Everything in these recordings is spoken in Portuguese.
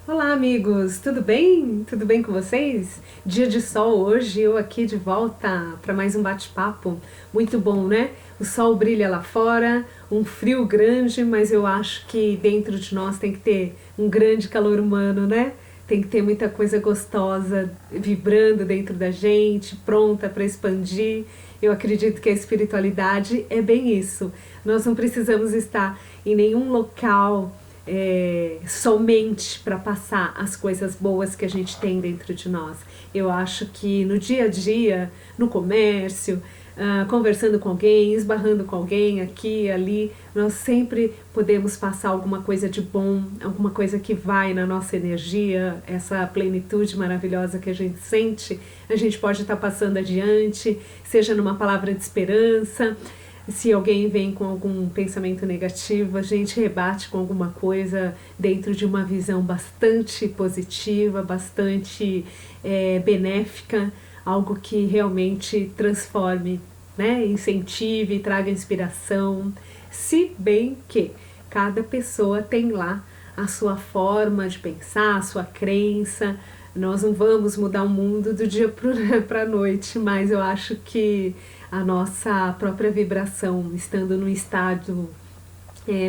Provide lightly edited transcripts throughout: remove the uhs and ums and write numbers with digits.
Olá, amigos, tudo bem? Tudo bem com vocês? Dia de sol hoje, eu aqui de volta para mais um bate-papo. Muito bom, né? O sol brilha lá fora, um frio grande, mas eu acho que dentro de nós tem que ter um grande calor humano, né? Tem que ter muita coisa gostosa vibrando dentro da gente, pronta para expandir. Eu acredito que a espiritualidade é bem isso. Nós não precisamos estar em nenhum local somente para passar as coisas boas que a gente tem dentro de nós. Eu acho que no dia a dia, no comércio, conversando com alguém, esbarrando com alguém aqui e ali, nós sempre podemos passar alguma coisa de bom, alguma coisa que vai na nossa energia, essa plenitude maravilhosa que a gente sente, a gente pode estar passando adiante, seja numa palavra de esperança. Se alguém vem com algum pensamento negativo, a gente rebate com alguma coisa dentro de uma visão bastante positiva, bastante benéfica, algo que realmente transforme, né? Incentive, traga inspiração. Se bem que cada pessoa tem lá a sua forma de pensar, a sua crença. Nós não vamos mudar o mundo do dia para a noite, mas eu acho que a nossa própria vibração, estando num estado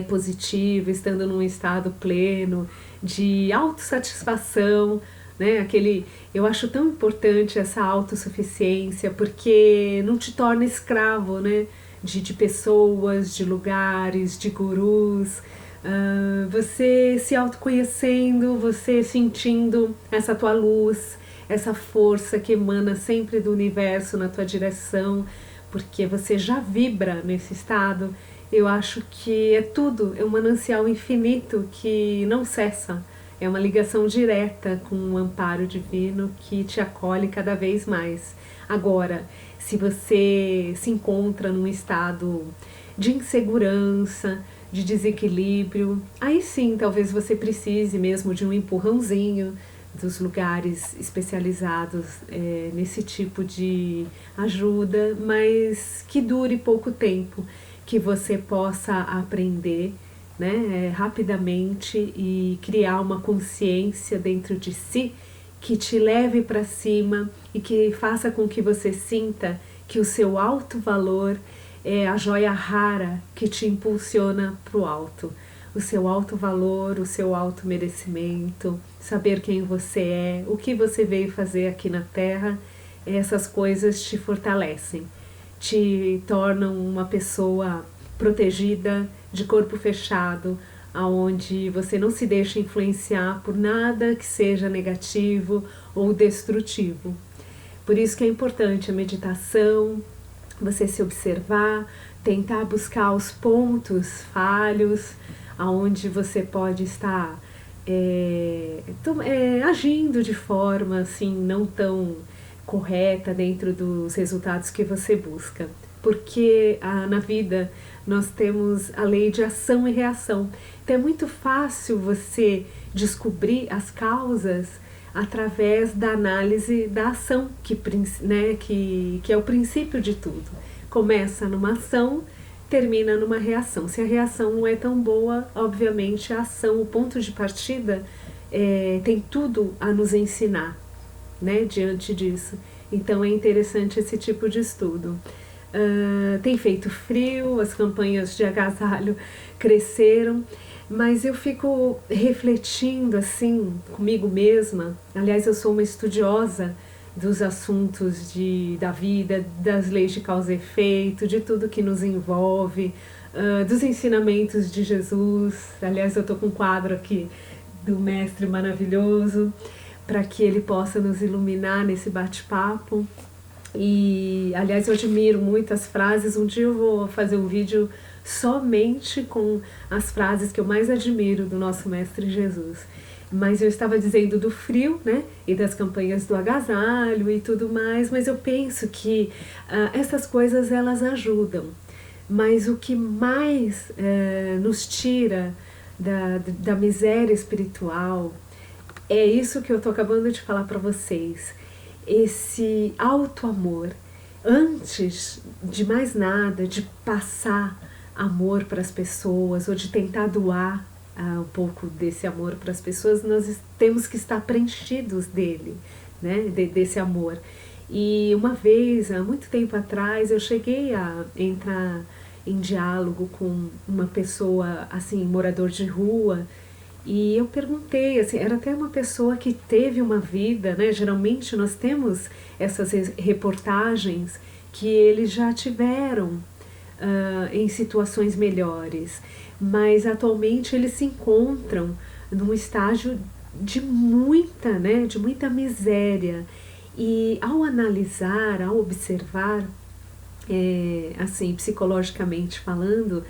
positivo, estando num estado pleno de autossatisfação, né? Eu acho tão importante essa autossuficiência, porque não te torna escravo, né? De pessoas, de lugares, de gurus. Você se autoconhecendo, você sentindo essa tua luz, essa força que emana sempre do universo na tua direção, porque você já vibra nesse estado. Eu acho que é tudo, é um manancial infinito que não cessa. É uma ligação direta com o amparo divino que te acolhe cada vez mais. Agora, se você se encontra num estado de insegurança, de desequilíbrio, aí sim talvez você precise mesmo de um empurrãozinho dos lugares especializados nesse tipo de ajuda, mas que dure pouco tempo, que você possa aprender, né, rapidamente e criar uma consciência dentro de si que te leve para cima e que faça com que você sinta que o seu alto valor é a joia rara que te impulsiona para o alto. O seu alto valor, o seu alto merecimento, saber quem você é, o que você veio fazer aqui na Terra, essas coisas te fortalecem, te tornam uma pessoa protegida, de corpo fechado, aonde você não se deixa influenciar por nada que seja negativo ou destrutivo. Por isso que é importante a meditação, você se observar, tentar buscar os pontos falhos, aonde você pode estar agindo de forma assim não tão correta dentro dos resultados que você busca. Porque na vida nós temos a lei de ação e reação. Então é muito fácil você descobrir as causas através da análise da ação, que é o princípio de tudo. Começa numa ação, termina numa reação. Se a reação não é tão boa, obviamente a ação, o ponto de partida, tem tudo a nos ensinar, né, diante disso. Então é interessante esse tipo de estudo. Tem feito frio, as campanhas de agasalho cresceram, mas eu fico refletindo assim comigo mesma. Aliás, eu sou uma estudiosa dos assuntos da vida, das leis de causa e efeito, de tudo que nos envolve, dos ensinamentos de Jesus. Aliás, eu estou com um quadro aqui do mestre maravilhoso para que ele possa nos iluminar nesse bate-papo. E, aliás, eu admiro muito as frases. Um dia eu vou fazer um vídeo somente com as frases que eu mais admiro do nosso Mestre Jesus. Mas eu estava dizendo do frio, né, e das campanhas do agasalho e tudo mais, mas eu penso que essas coisas elas ajudam. Mas o que mais nos tira da miséria espiritual é isso que eu estou acabando de falar para vocês. Esse auto-amor, antes de mais nada, de passar amor para as pessoas ou de tentar doar, um pouco desse amor para as pessoas, nós temos que estar preenchidos dele, né? Desse amor. E uma vez, há muito tempo atrás, eu cheguei a entrar em diálogo com uma pessoa, assim, morador de rua, e eu perguntei, assim, era até uma pessoa que teve uma vida, né? Geralmente nós temos essas reportagens que eles já tiveram em situações melhores, mas atualmente eles se encontram num estágio de muita, né? De muita miséria. E ao analisar, ao observar, assim, psicologicamente falando,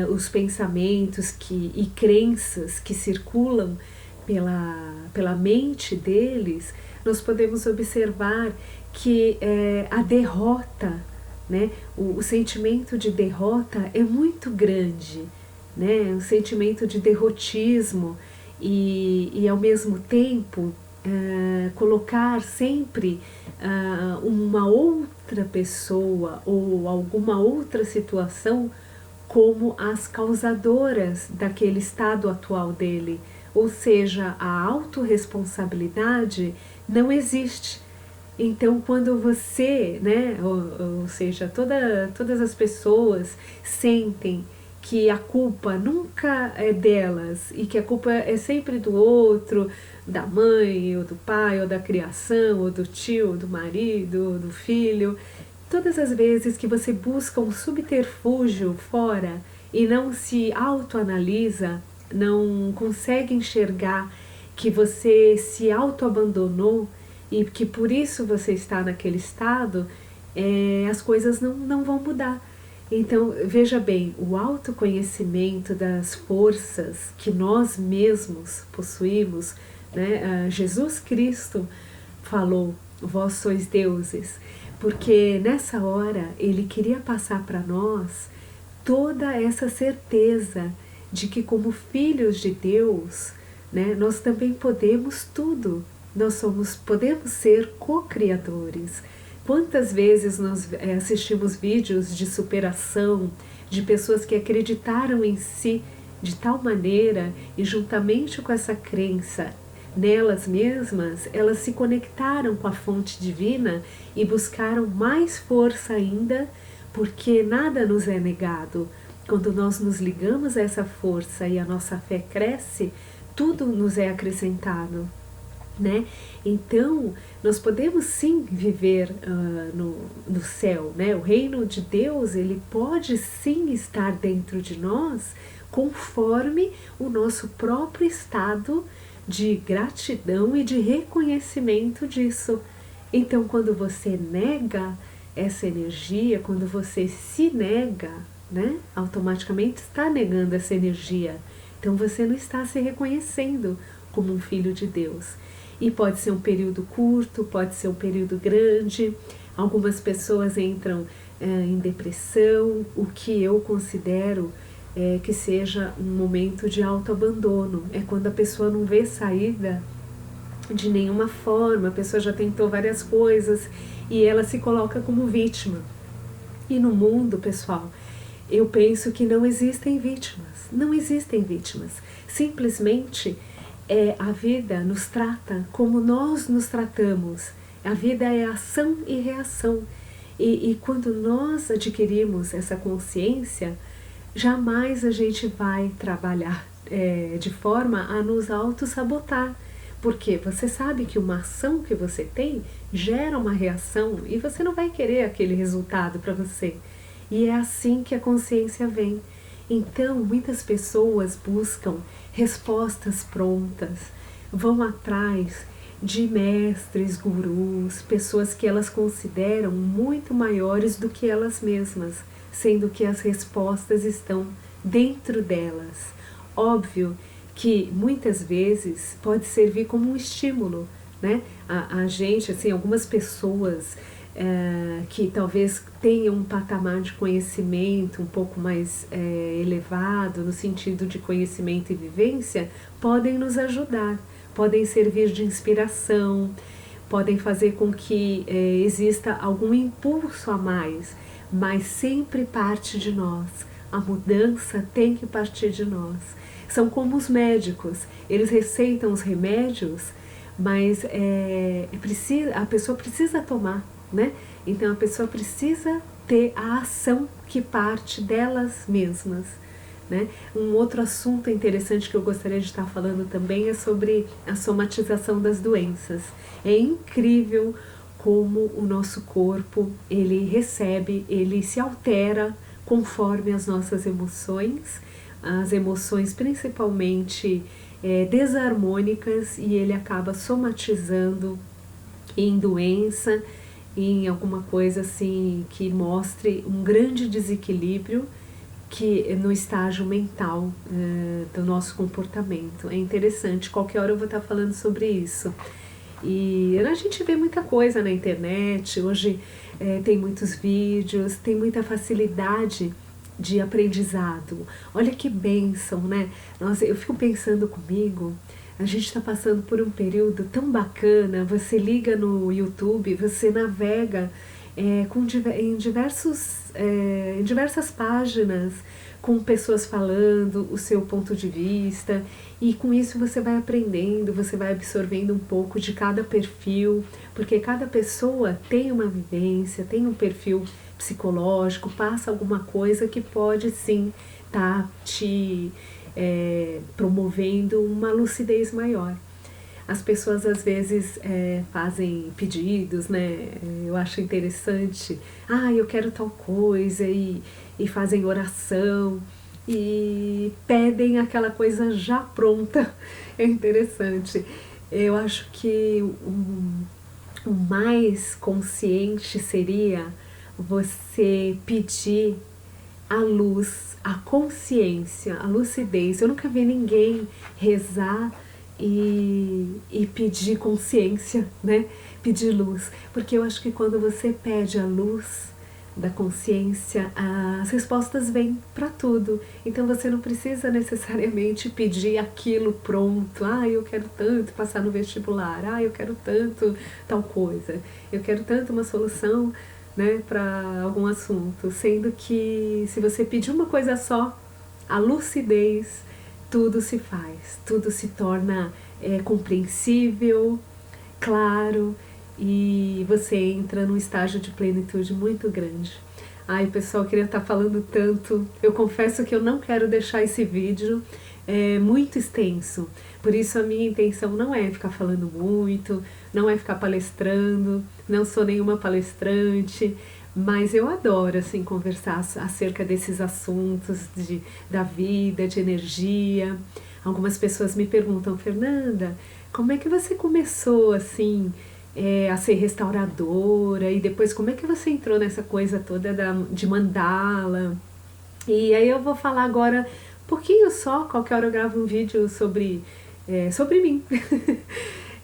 os pensamentos e crenças que circulam pela mente deles, nós podemos observar que a derrota, né, o sentimento de derrota é muito grande, né, o sentimento de derrotismo e ao mesmo tempo colocar sempre uma outra pessoa ou alguma outra situação como as causadoras daquele estado atual dele. Ou seja, a autorresponsabilidade não existe. Então, quando você, né, ou seja, todas as pessoas sentem que a culpa nunca é delas e que a culpa é sempre do outro, da mãe, ou do pai, ou da criação, ou do tio, do marido, ou do filho, todas as vezes que você busca um subterfúgio fora e não se autoanalisa, não consegue enxergar que você se autoabandonou e que por isso você está naquele estado, as coisas não vão mudar. Então, veja bem, o autoconhecimento das forças que nós mesmos possuímos, né? Jesus Cristo falou, vós sois deuses, porque nessa hora ele queria passar para nós toda essa certeza de que como filhos de Deus, né, nós também podemos tudo, podemos ser co-criadores. Quantas vezes nós assistimos vídeos de superação, de pessoas que acreditaram em si de tal maneira e juntamente com essa crença nelas mesmas, elas se conectaram com a fonte divina e buscaram mais força ainda, porque nada nos é negado. Quando nós nos ligamos a essa força e a nossa fé cresce, tudo nos é acrescentado, né? Então, nós podemos sim viver no céu, né? O reino de Deus, ele pode sim estar dentro de nós, conforme o nosso próprio estado de gratidão e de reconhecimento disso. Então, quando você nega essa energia, quando você se nega, né, automaticamente está negando essa energia. Então, você não está se reconhecendo como um filho de Deus. E pode ser um período curto, pode ser um período grande. Algumas pessoas entram em depressão, o que eu considero que seja um momento de autoabandono. É quando a pessoa não vê saída de nenhuma forma, a pessoa já tentou várias coisas e ela se coloca como vítima. E no mundo, pessoal, eu penso que não existem vítimas. Não existem vítimas. Simplesmente a vida nos trata como nós nos tratamos. A vida é ação e reação. E quando nós adquirimos essa consciência, jamais a gente vai trabalhar de forma a nos auto-sabotar. Porque você sabe que uma ação que você tem gera uma reação e você não vai querer aquele resultado para você. E é assim que a consciência vem. Então, muitas pessoas buscam respostas prontas, vão atrás de mestres, gurus, pessoas que elas consideram muito maiores do que elas mesmas, sendo que as respostas estão dentro delas. Óbvio que muitas vezes pode servir como um estímulo, né? A gente, assim, algumas pessoas que talvez tenham um patamar de conhecimento um pouco mais elevado, no sentido de conhecimento e vivência, podem nos ajudar, podem servir de inspiração, podem fazer com que exista algum impulso a mais, mas sempre parte de nós. A mudança tem que partir de nós. São como os médicos, eles receitam os remédios, mas a pessoa precisa tomar, né? Então a pessoa precisa ter a ação que parte delas mesmas, né? Um outro assunto interessante que eu gostaria de estar falando também é sobre a somatização das doenças. É incrível como o nosso corpo, ele recebe, ele se altera conforme as nossas emoções, as emoções principalmente desarmônicas, e ele acaba somatizando em doença, em alguma coisa assim que mostre um grande desequilíbrio que no estágio mental do nosso comportamento. É interessante, qualquer hora eu vou estar falando sobre isso. E a gente vê muita coisa na internet, hoje tem muitos vídeos, tem muita facilidade de aprendizado. Olha que bênção, né? Nossa, eu fico pensando comigo, a gente está passando por um período tão bacana, você liga no YouTube, você navega em diversas páginas, com pessoas falando o seu ponto de vista, e com isso você vai aprendendo, você vai absorvendo um pouco de cada perfil, porque cada pessoa tem uma vivência, tem um perfil psicológico, passa alguma coisa que pode sim estar te promovendo uma lucidez maior. As pessoas às vezes fazem pedidos, né? Eu acho interessante. Eu quero tal coisa, e fazem oração e pedem aquela coisa já pronta. É interessante. Eu acho que o mais consciente seria você pedir a luz, a consciência, a lucidez. Eu nunca vi ninguém rezar e pedir consciência, né? Pedir luz, porque eu acho que quando você pede a luz da consciência, as respostas vêm para tudo. Então você não precisa necessariamente pedir aquilo pronto. Eu quero tanto passar no vestibular, eu quero tanto tal coisa, eu quero tanto uma solução, né, para algum assunto, sendo que se você pedir uma coisa só, a lucidez, tudo se faz, tudo se torna compreensível, claro, e você entra num estágio de plenitude muito grande. Pessoal, eu queria estar falando tanto. Eu confesso que eu não quero deixar esse vídeo muito extenso, por isso a minha intenção não é ficar falando muito, não é ficar palestrando, não sou nenhuma palestrante, mas eu adoro assim conversar acerca desses assuntos da vida, de energia. Algumas pessoas me perguntam: Fernanda, como é que você começou assim a ser restauradora, e depois como é que você entrou nessa coisa toda de mandala? E aí eu vou falar agora um pouquinho só, qualquer hora eu gravo um vídeo sobre mim.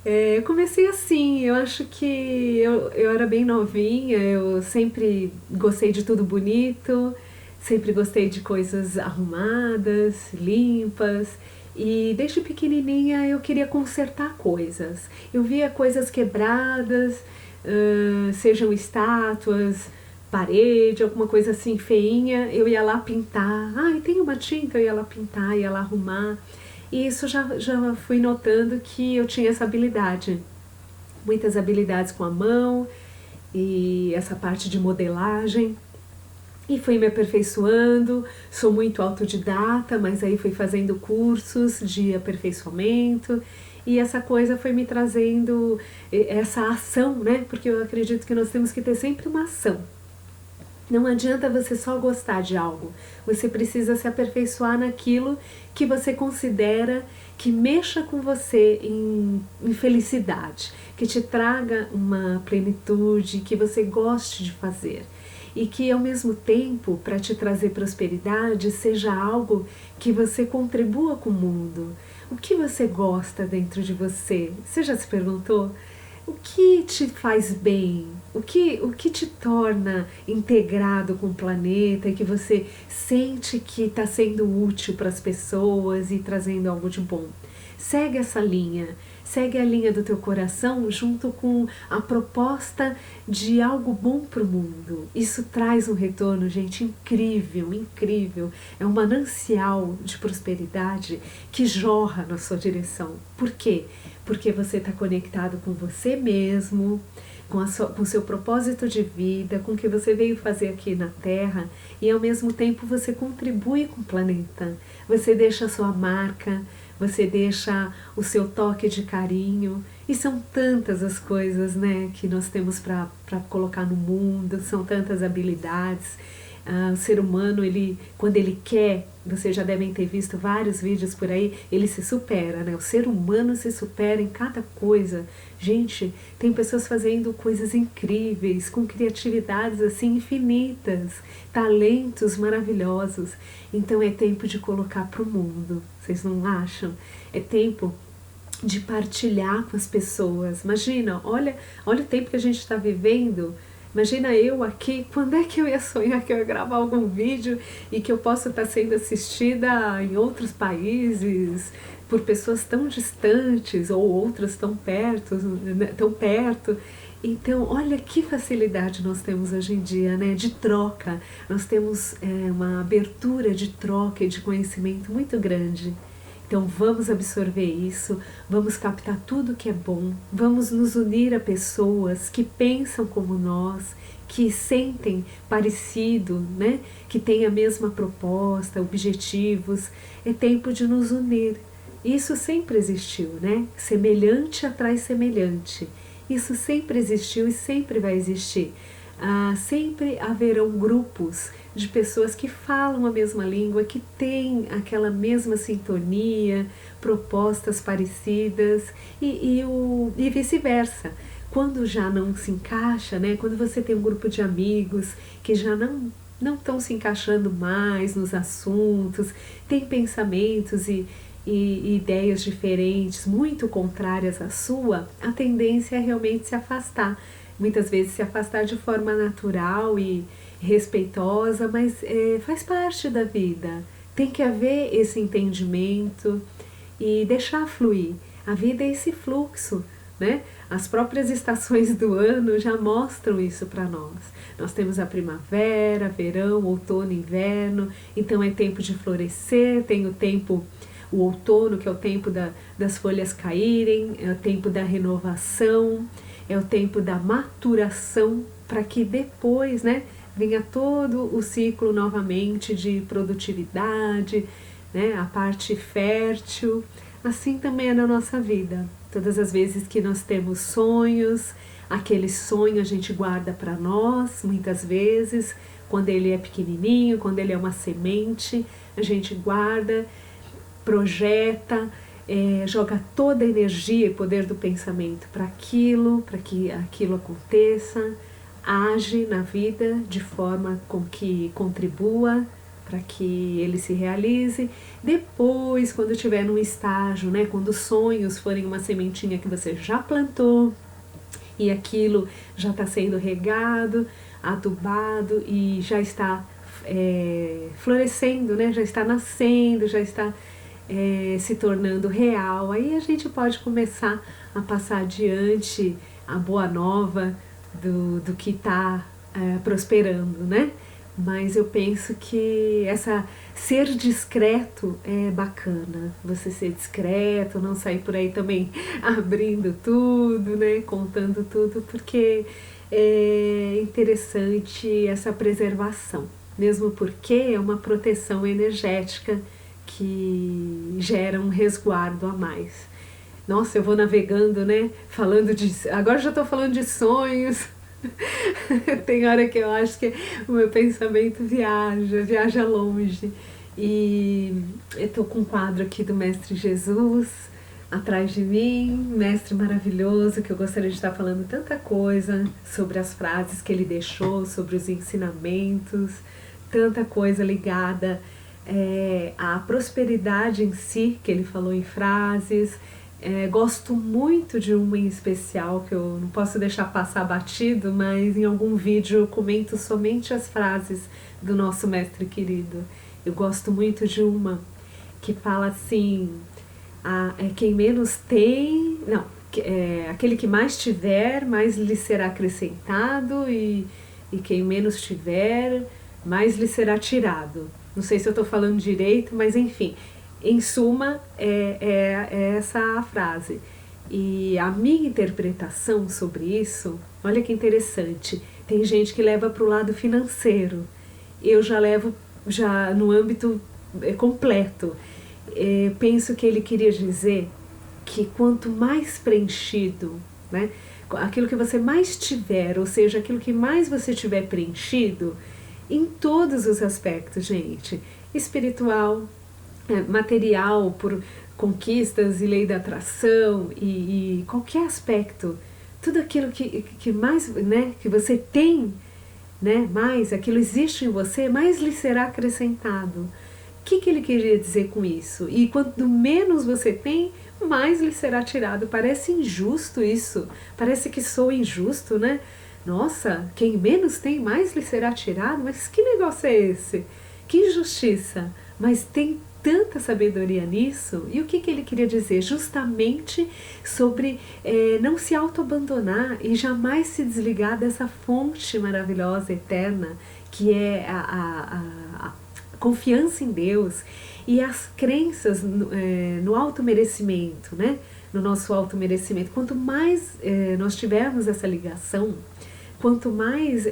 Eu comecei assim, eu acho que eu era bem novinha, eu sempre gostei de tudo bonito, sempre gostei de coisas arrumadas, limpas, e desde pequenininha eu queria consertar coisas. Eu via coisas quebradas, sejam estátuas, parede, alguma coisa assim feinha, eu ia lá pintar. Tem uma tinta, eu ia lá pintar, ia lá arrumar. E isso já fui notando que eu tinha essa habilidade, muitas habilidades com a mão e essa parte de modelagem. E fui me aperfeiçoando, sou muito autodidata, mas aí fui fazendo cursos de aperfeiçoamento, e essa coisa foi me trazendo essa ação, né? Porque eu acredito que nós temos que ter sempre uma ação. Não adianta você só gostar de algo, você precisa se aperfeiçoar naquilo que você considera que mexa com você em felicidade, que te traga uma plenitude, que você goste de fazer. E que ao mesmo tempo, para te trazer prosperidade, seja algo que você contribua com o mundo. O que você gosta dentro de você? Você já se perguntou? O que te faz bem? O que te torna integrado com o planeta e que você sente que está sendo útil para as pessoas e trazendo algo de bom? Segue essa linha. Segue a linha do teu coração junto com a proposta de algo bom para o mundo. Isso traz um retorno, gente, incrível, incrível. É um manancial de prosperidade que jorra na sua direção. Por quê? Porque você está conectado com você mesmo, com o seu propósito de vida, com o que você veio fazer aqui na Terra, e ao mesmo tempo você contribui com o planeta. Você deixa a sua marca, você deixa o seu toque de carinho, e são tantas as coisas, né, que nós temos para colocar no mundo, são tantas habilidades. O ser humano, quando ele quer, vocês já devem ter visto vários vídeos por aí, ele se supera, né? O ser humano se supera em cada coisa. Gente, tem pessoas fazendo coisas incríveis, com criatividades assim infinitas, talentos maravilhosos. Então é tempo de colocar para o mundo, vocês não acham? É tempo de partilhar com as pessoas. Imagina, olha o tempo que a gente está vivendo. Imagina eu aqui, quando é que eu ia sonhar que eu ia gravar algum vídeo e que eu possa estar sendo assistida em outros países por pessoas tão distantes ou outras tão perto, tão perto. Então, olha que facilidade nós temos hoje em dia, né? De troca. Nós temos uma abertura de troca e de conhecimento muito grande. Então vamos absorver isso, vamos captar tudo que é bom, vamos nos unir a pessoas que pensam como nós, que sentem parecido, né? Que têm a mesma proposta, objetivos. É tempo de nos unir. Isso sempre existiu, né? Semelhante atrai semelhante. Isso sempre existiu e sempre vai existir. Sempre haverão grupos de pessoas que falam a mesma língua, que têm aquela mesma sintonia, propostas parecidas e vice-versa. Quando já não se encaixa, né? Quando você tem um grupo de amigos que já não estão se encaixando mais nos assuntos, tem pensamentos e ideias diferentes, muito contrárias à sua, a tendência é realmente se afastar. Muitas vezes se afastar de forma natural e respeitosa, mas faz parte da vida. Tem que haver esse entendimento e deixar fluir. A vida é esse fluxo, né? As próprias estações do ano já mostram isso para nós. Nós temos a primavera, verão, outono, inverno, então é tempo de florescer, tem o outono, que é o tempo das folhas caírem, é o tempo da renovação, é o tempo da maturação, para que depois, né, venha todo o ciclo novamente de produtividade, né, a parte fértil. Assim também é na nossa vida. Todas as vezes que nós temos sonhos, aquele sonho a gente guarda para nós, muitas vezes, quando ele é pequenininho, quando ele é uma semente, a gente guarda, projeta, joga toda a energia e poder do pensamento para que aquilo aconteça, age na vida de forma com que contribua para que ele se realize. Depois, quando estiver num estágio, né, quando os sonhos forem uma sementinha que você já plantou e aquilo já está sendo regado, adubado e já está florescendo, né, já está nascendo, já está se tornando real, aí a gente pode começar a passar adiante a boa nova do que está prosperando, né? Mas eu penso que ser discreto é bacana, você ser discreto, não sair por aí também abrindo tudo, né? Contando tudo, porque é interessante essa preservação, mesmo porque é uma proteção energética que gera um resguardo a mais. Nossa, eu vou navegando, né? Agora já estou falando de sonhos. Tem hora que eu acho que o meu pensamento viaja longe. E eu estou com um quadro aqui do Mestre Jesus atrás de mim, mestre maravilhoso, que eu gostaria de estar falando tanta coisa sobre as frases que ele deixou, sobre os ensinamentos, tanta coisa ligada a prosperidade em si, que ele falou em frases. Gosto muito de uma em especial, que eu não posso deixar passar batido, mas em algum vídeo eu comento somente as frases do nosso mestre querido. Eu gosto muito de uma que fala assim: quem menos tem, não, aquele que mais tiver, mais lhe será acrescentado, e quem menos tiver, mais lhe será tirado. Não sei se eu estou falando direito, mas enfim, em suma, é essa a frase. E a minha interpretação sobre isso, olha que interessante, tem gente que leva para o lado financeiro, eu já levo já no âmbito completo. Penso que ele queria dizer que quanto mais preenchido, né, aquilo que você mais tiver, ou seja, aquilo que mais você tiver preenchido, em todos os aspectos, gente, espiritual, material, por conquistas e lei da atração, e qualquer aspecto, tudo aquilo que mais, né, que você tem, né, mais, aquilo existe em você, mais lhe será acrescentado. O que ele queria dizer com isso? E quanto menos você tem, mais lhe será tirado. Parece injusto isso, parece que sou injusto, né? Nossa, quem menos tem, mais lhe será tirado? Mas que negócio é esse? Que injustiça! Mas tem tanta sabedoria nisso. E o que ele queria dizer? Justamente sobre não se auto-abandonar e jamais se desligar dessa fonte maravilhosa, eterna, que é a confiança em Deus e as crenças no auto-merecimento, né? No nosso auto-merecimento. Quanto mais nós tivermos essa ligação, quanto mais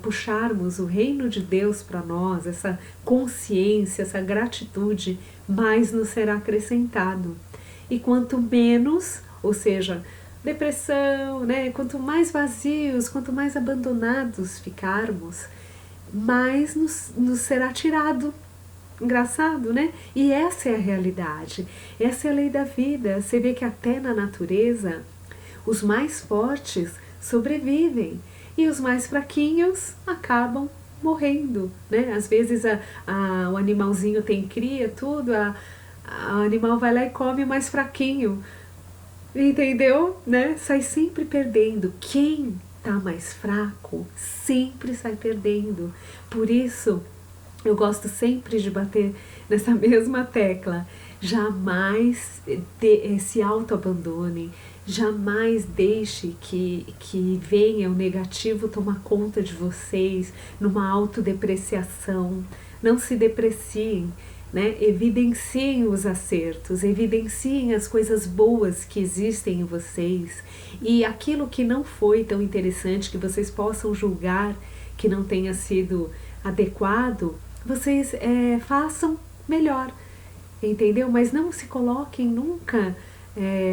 puxarmos o reino de Deus para nós, essa consciência, essa gratitude, mais nos será acrescentado. E quanto menos, ou seja, depressão, né? Quanto mais vazios, quanto mais abandonados ficarmos, mais nos será tirado. Engraçado, né? E essa é a realidade, essa é a lei da vida. Você vê que até na natureza, os mais fortes sobrevivem e os mais fraquinhos acabam morrendo, né? Às vezes o animalzinho tem cria, tudo, o animal vai lá e come o mais fraquinho, entendeu? Né? Sai sempre perdendo. Quem tá mais fraco sempre sai perdendo. Por isso, eu gosto sempre de bater nessa mesma tecla. Jamais se auto-abandone, jamais deixe que venha o negativo tomar conta de vocês numa autodepreciação. Não se depreciem, né? Evidenciem os acertos, evidenciem as coisas boas que existem em vocês, e aquilo que não foi tão interessante, que vocês possam julgar que não tenha sido adequado, vocês façam melhor, entendeu? Mas não se coloquem nunca,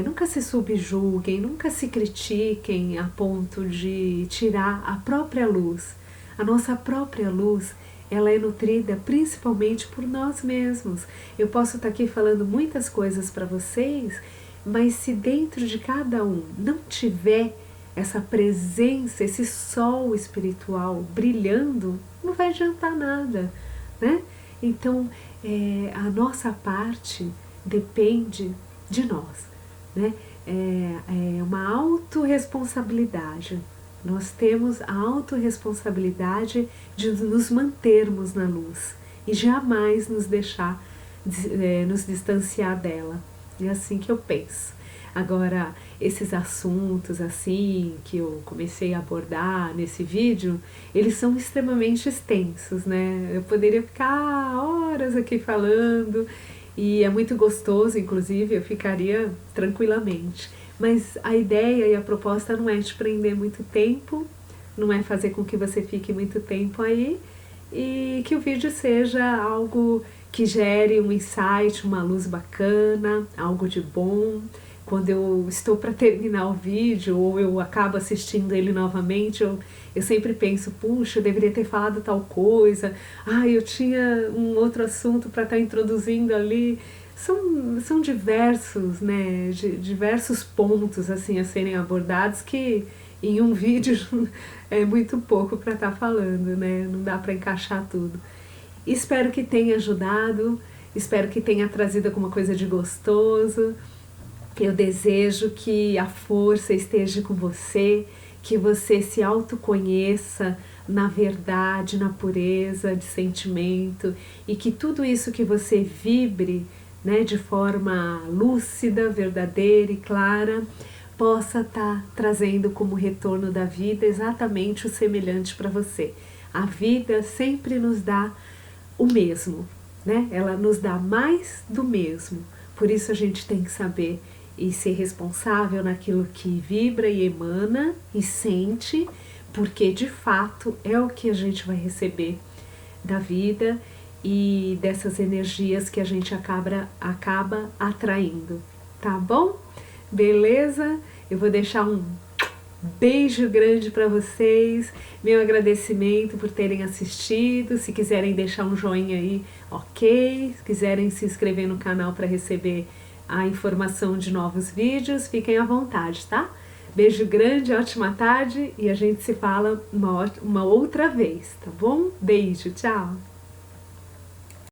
nunca se subjulguem, nunca se critiquem a ponto de tirar a própria luz. A nossa própria luz, ela é nutrida principalmente por nós mesmos. Eu posso estar aqui falando muitas coisas para vocês, mas se dentro de cada um não tiver essa presença, esse sol espiritual brilhando, não vai adiantar nada, né? Então, a nossa parte depende de nós, né? É uma autorresponsabilidade. Nós temos a autorresponsabilidade de nos mantermos na luz e jamais nos deixar nos distanciar dela. É assim que eu penso. Agora, esses assuntos assim que eu comecei a abordar nesse vídeo, eles são extremamente extensos, né? Eu poderia ficar horas aqui falando, e é muito gostoso, inclusive, eu ficaria tranquilamente. Mas a ideia e a proposta não é te prender muito tempo, não é fazer com que você fique muito tempo aí, e que o vídeo seja algo que gere um insight, uma luz bacana, algo de bom. Quando eu estou para terminar o vídeo ou eu acabo assistindo ele novamente, eu sempre penso, puxa, eu deveria ter falado tal coisa, eu tinha um outro assunto para estar introduzindo ali. São diversos, né, diversos pontos assim a serem abordados, que em um vídeo é muito pouco para estar falando, né? Não dá para encaixar tudo. Espero que tenha ajudado, espero que tenha trazido alguma coisa de gostoso. Eu desejo que a força esteja com você, que você se autoconheça na verdade, na pureza de sentimento, e que tudo isso que você vibre né, de forma lúcida, verdadeira e clara, possa estar trazendo como retorno da vida exatamente o semelhante para você. A vida sempre nos dá o mesmo, né? Ela nos dá mais do mesmo. Por isso a gente tem que saber e ser responsável naquilo que vibra e emana e sente, porque de fato é o que a gente vai receber da vida e dessas energias que a gente acaba atraindo, tá bom? Beleza? Eu vou deixar um beijo grande para vocês, meu agradecimento por terem assistido. Se quiserem deixar um joinha aí, ok. Se quiserem se inscrever no canal para receber a informação de novos vídeos, fiquem à vontade, tá? Beijo grande, ótima tarde e a gente se fala uma outra vez, tá bom? Beijo, tchau!